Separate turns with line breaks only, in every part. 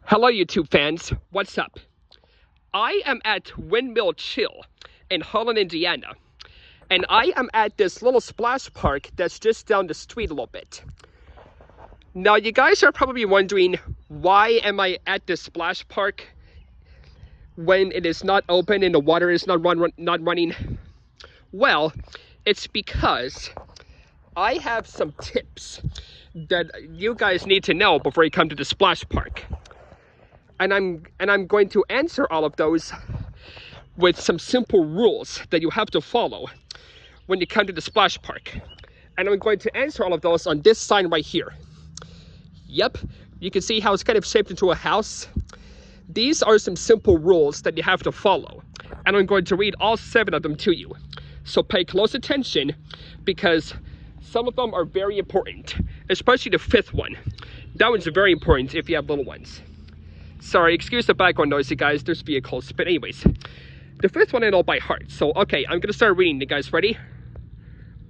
Hello YouTube fans, what's up? I am at Windmill Chill in Holland, Indiana. And I am at this little splash park that's just down the street a little bit. Now you guys are probably wondering, why am I at this splash park when it is not open and the water is not running? Well, it's because I have some tips that you guys need to know before you come to the splash park. And I'm going to answer all of those with some simple rules that you have to follow when you come to the splash park. And I'm going to answer all of those on this sign right here. Yep, you can see how it's kind of shaped into a house. These are some simple rules that you have to follow. And I'm going to read all 7 of them to you. So pay close attention, because some of them are very important, especially the 5th one. That one's very important if you have little ones. Sorry, excuse the background noise, you guys. There's vehicles. But anyways, the 5th one I know by heart. So, okay, I'm going to start reading. You guys ready?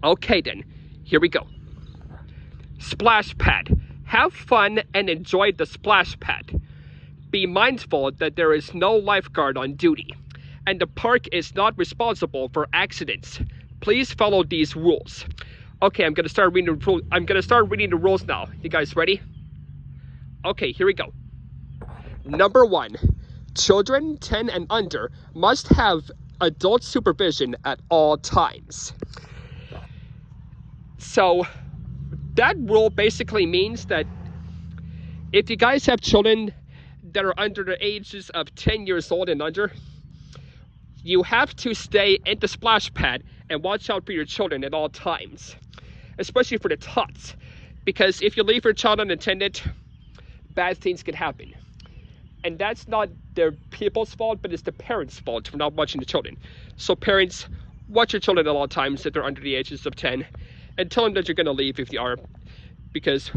Okay, then. Here we go. Splash pad. Have fun and enjoy the splash pad. Be mindful that there is no lifeguard on duty, and the park is not responsible for accidents. Please follow these rules. Okay, I'm going to start reading the rules now. You guys ready? Okay, here we go. Number 1, children 10 and under must have adult supervision at all times. So that rule basically means that if you guys have children that are under the ages of 10 years old and under, you have to stay at the splash pad and watch out for your children at all times, especially for the tots, because if you leave your child unattended, bad things can happen. And that's not the people's fault, but it's the parents' fault for not watching the children. So parents, watch your children at all times if they're under the ages of 10, and tell them that you're going to leave if you are, because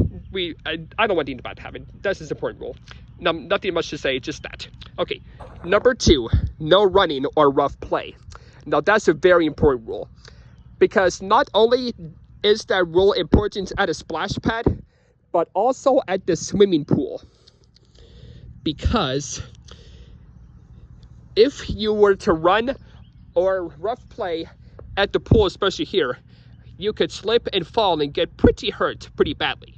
I don't want anything bad to happen. That's an important rule. Now, nothing much to say, just that. Okay, number 2, no running or rough play. Now that's a very important rule, because not only is that rule important at a splash pad, but also at the swimming pool. Because if you were to run or rough play at the pool, especially here, you could slip and fall and get pretty hurt pretty badly.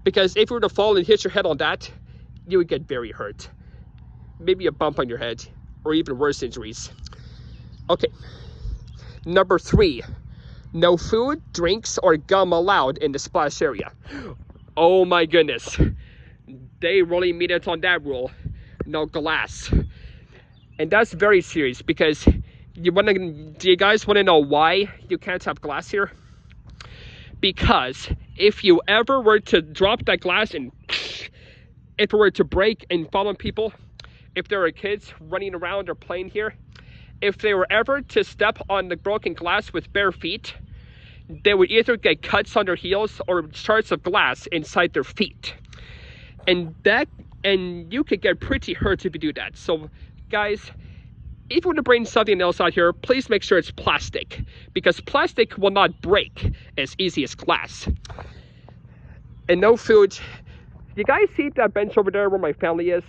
Because if you were to fall and hit your head on that, you would get very hurt. Maybe a bump on your head, or even worse injuries. Okay, number 3, no food, drinks, or gum allowed in the splash area. Oh my goodness. They really meet it on that rule. No glass. And that's very serious, because do you guys want to know why you can't have glass here? Because if you ever were to drop that glass and if it were to break and fall on people, if there are kids running around or playing here, if they were ever to step on the broken glass with bare feet, they would either get cuts on their heels or shards of glass inside their feet. And you could get pretty hurt if you do that. So guys, if you want to bring something else out here, please make sure it's plastic, because plastic will not break as easy as glass. And no food. You guys see that bench over there where my family is?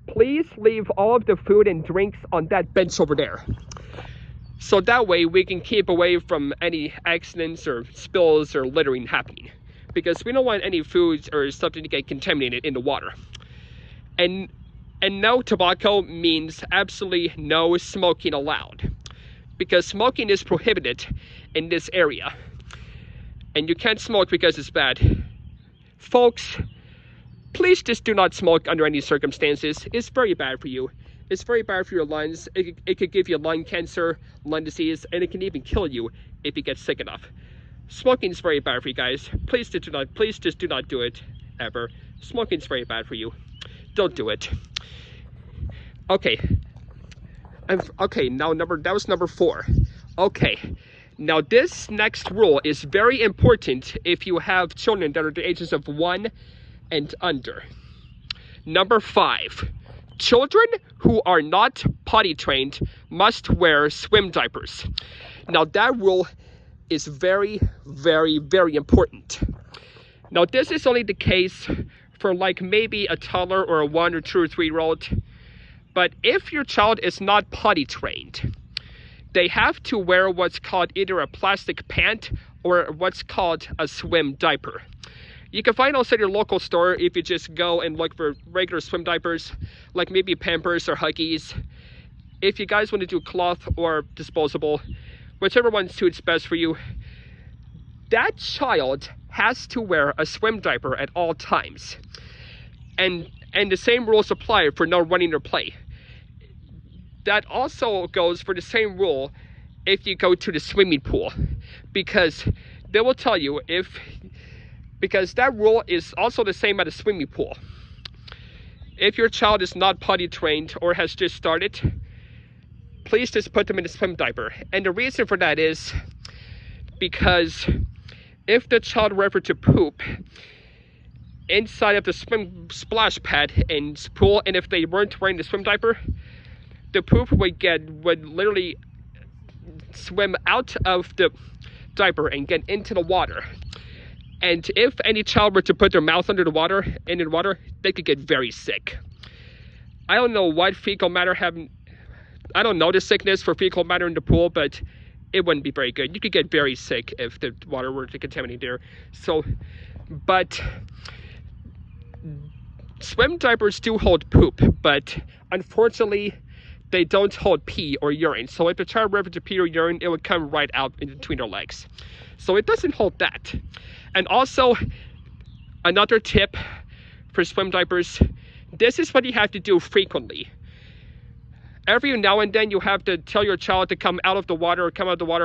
Please leave all of the food and drinks on that bench over there. So that way we can keep away from any accidents or spills or littering happening. Because we don't want any foods or something to get contaminated in the water. And no tobacco means absolutely no smoking allowed, because smoking is prohibited in this area. And you can't smoke because it's bad. Folks, please just do not smoke under any circumstances. It's very bad for you. It's very bad for your lungs. It could give you lung cancer, lung disease, and it can even kill you if you get sick enough. Smoking is very bad for you guys. Please just do not do it ever. Smoking is very bad for you. Don't do it. Okay. Okay, now that was number 4. Okay. Now this next rule is very important if you have children that are the ages of 1 and under. Number 5. Children who are not potty trained must wear swim diapers. Now that rule is very, very, very important. Now, this is only the case for like maybe a toddler or a 1 or 2 or 3-year-old. But if your child is not potty trained, they have to wear what's called either a plastic pant or what's called a swim diaper. You can find those at your local store if you just go and look for regular swim diapers, like maybe Pampers or Huggies. If you guys want to do cloth or disposable, whichever one suits best for you, that child has to wear a swim diaper at all times. And the same rules apply for no running or play. That also goes for the same rule if you go to the swimming pool, because they will tell you because that rule is also the same at a swimming pool. If your child is not potty trained or has just started, please just put them in a swim diaper. And the reason for that is because if the child were ever to poop inside of the swim splash pad and pool, and if they weren't wearing the swim diaper, the poop would literally swim out of the diaper and get into the water. And if any child were to put their mouth under the water, they could get very sick. I don't know what fecal matter I don't know the sickness for fecal matter in the pool, but it wouldn't be very good. You could get very sick if the water were to contaminate there. So, but swim diapers do hold poop, but unfortunately, they don't hold pee or urine. So if the child were to pee or urine, it would come right out in between their legs. So it doesn't hold that. And also, another tip for swim diapers, this is what you have to do frequently. Every now and then you have to tell your child to come out of the water,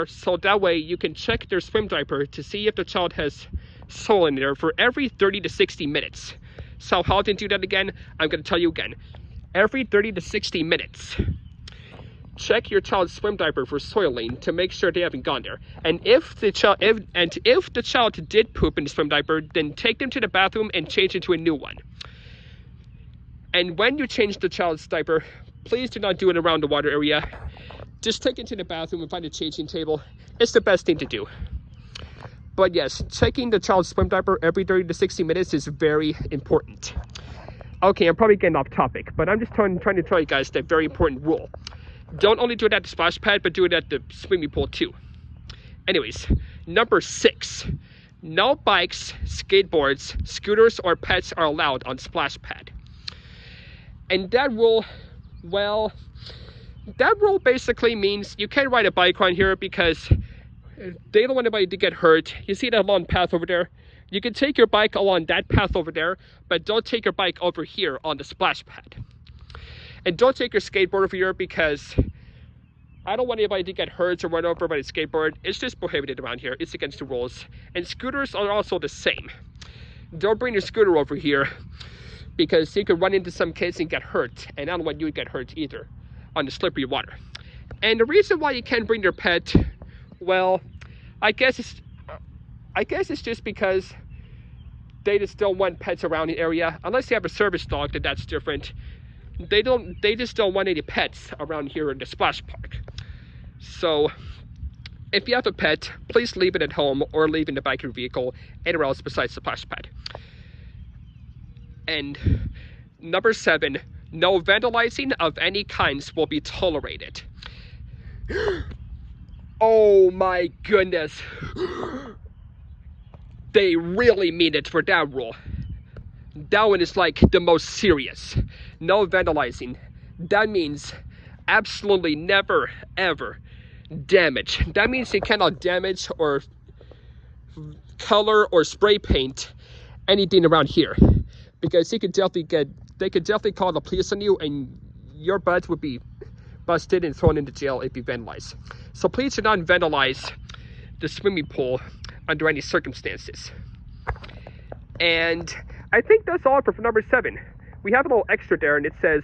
so that way you can check their swim diaper to see if the child has soil in there for every 30 to 60 minutes. So how to do that again? I'm going to tell you again. Every 30 to 60 minutes, check your child's swim diaper for soiling to make sure they haven't gone there. And if the child did poop in the swim diaper, then take them to the bathroom and change into a new one. And when you change the child's diaper, please do not do it around the water area. Just take it to the bathroom and find a changing table. It's the best thing to do. But yes, checking the child's swim diaper every 30 to 60 minutes is very important. Okay, I'm probably getting off topic, but I'm just trying to tell you guys that very important rule. Don't only do it at the splash pad, but do it at the swimming pool too. Anyways, number 6. No bikes, skateboards, scooters, or pets are allowed on splash pad. And that rule, well, that rule basically means you can't ride a bike around here because they don't want anybody to get hurt. You see that long path over there? You can take your bike along that path over there, but don't take your bike over here on the splash pad. And don't take your skateboard over here because I don't want anybody to get hurt or run over by a skateboard. It's just prohibited around here. It's against the rules. And scooters are also the same. Don't bring your scooter over here because you could run into some kids and get hurt. And I don't want you to get hurt either on the slippery water. And the reason why you can't bring your pet, well, I guess it's just because they just don't want pets around the area. Unless you have a service dog, then that's different. They just don't want any pets around here in the splash park. So if you have a pet, please leave it at home or leave it in the back of your vehicle, anywhere else besides the splash pad. And number 7, no vandalizing of any kinds will be tolerated. Oh my goodness. They really mean it for that rule. That one is like the most serious. No vandalizing. That means absolutely never, ever damage. That means you cannot damage or color or spray paint anything around here. Because they could definitely call the police on you and your butt would be busted and thrown into jail if you vandalize. So please do not vandalize the swimming pool under any circumstances. And I think that's all for number 7. We have a little extra there and it says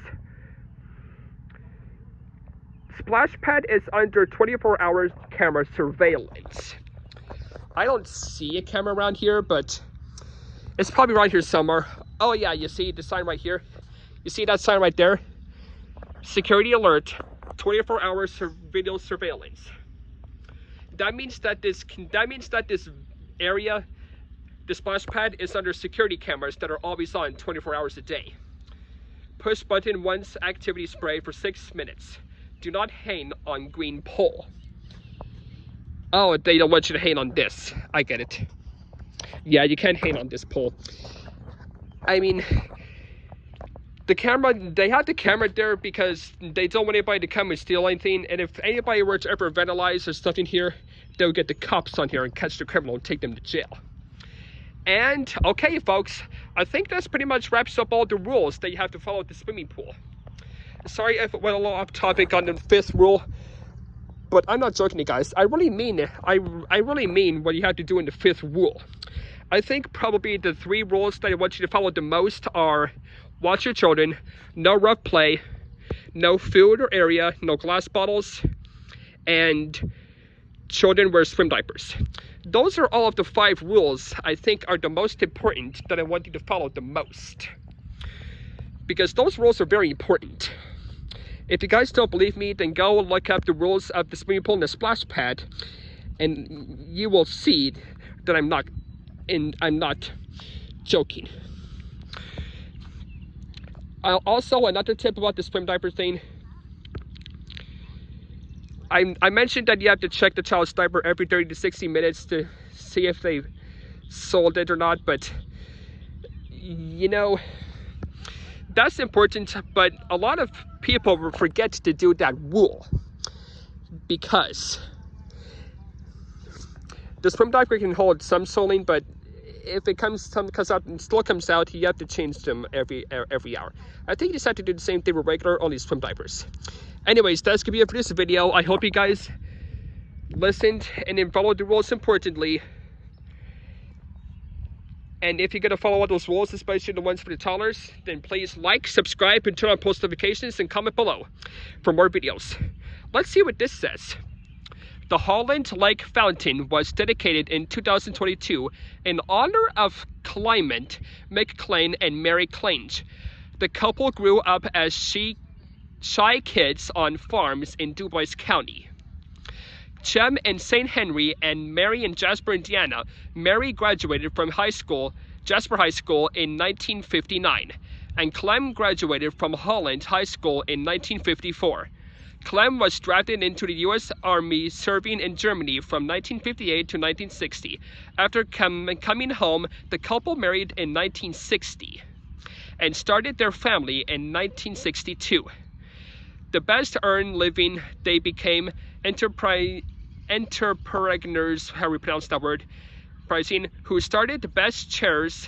splash pad is under 24-hour camera surveillance. I don't see a camera around here, but it's probably right here somewhere. Oh yeah, you see the sign right here? You see that sign right there? Security alert, 24-hour video surveillance. That means that this area The splash pad is under security cameras that are always on 24 hours a day. Push button once activity spray for 6 minutes. Do not hang on green pole. Oh, they don't want you to hang on this. I get it. Yeah, you can't hang on this pole. I mean, the camera, they have the camera there because they don't want anybody to come and steal anything. And if anybody were to ever vandalize or stuff in here, they'll get the cops on here and catch the criminal and take them to jail. And, okay, folks, I think that's pretty much wraps up all the rules that you have to follow at the swimming pool. Sorry if it went a little off topic on the 5th rule, but I'm not joking, you guys. I really mean it. I really mean what you have to do in the 5th rule. I think probably the 3 rules that I want you to follow the most are: watch your children, no rough play, no food or area, no glass bottles, and children wear swim diapers. Those are all of the 5 rules I think are the most important that I want you to follow the most, because those rules are very important. If you guys don't believe me, then go look up the rules of the swimming pool and the splash pad, and you will see that I'm not joking. Also, another tip about the swim diaper thing. I mentioned that you have to check the child's diaper every 30 to 60 minutes to see if they soiled it or not, but you know, that's important, but a lot of people forget to do that rule because the swim diaper can hold some soiling, but if it still comes out, you have to change them every hour. I think you just have to do the same thing with regular, only swim diapers. Anyways, that's gonna be it for this video. I hope you guys listened and then followed the rules importantly. And if you're gonna follow all those rules, especially the ones for the toddlers, then please like, subscribe, and turn on post notifications, and comment below for more videos. Let's see what this says. The Holland Lake Fountain was dedicated in 2022 in honor of Clement McClain and Mary Clange. The couple grew up as shy kids on farms in Dubois County. Chem in St. Henry and Mary in Jasper, Indiana. Mary graduated from Jasper High School in 1959, and Clem graduated from Holland High School in 1954. Clem was drafted into the U.S. Army, serving in Germany from 1958 to 1960. After coming home, the couple married in 1960 and started their family in 1962. The best earned living, they became entrepreneurs, how we pronounce that word, pricing, who started the Best Chairs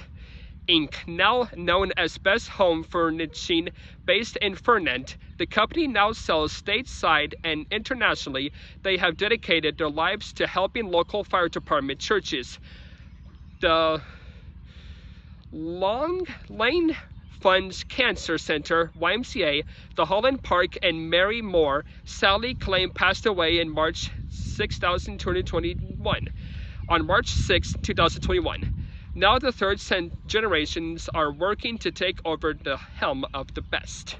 Inc., now known as Best Home Furnishing, based in Fernand. The company now sells stateside and internationally. They have dedicated their lives to helping local fire department, churches, the Long Lane Funds Cancer Center, YMCA, the Holland Park, and Mary Moore. Sally Claim passed away in March 6, 2021. On March 6, 2021. Now the third generations are working to take over the helm of the best.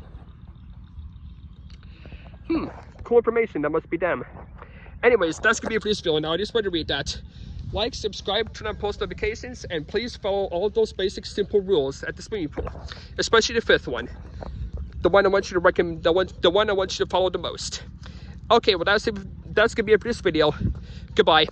Cool information, that must be them. Anyways, that's gonna be it for this video. Now I just wanted to read that. Like, subscribe, turn on post notifications, and please follow all of those basic simple rules at the swimming pool, especially the 5th one. The one I want you to recommend, the one I want you to follow the most. Okay, well that's gonna be it for this video. Goodbye.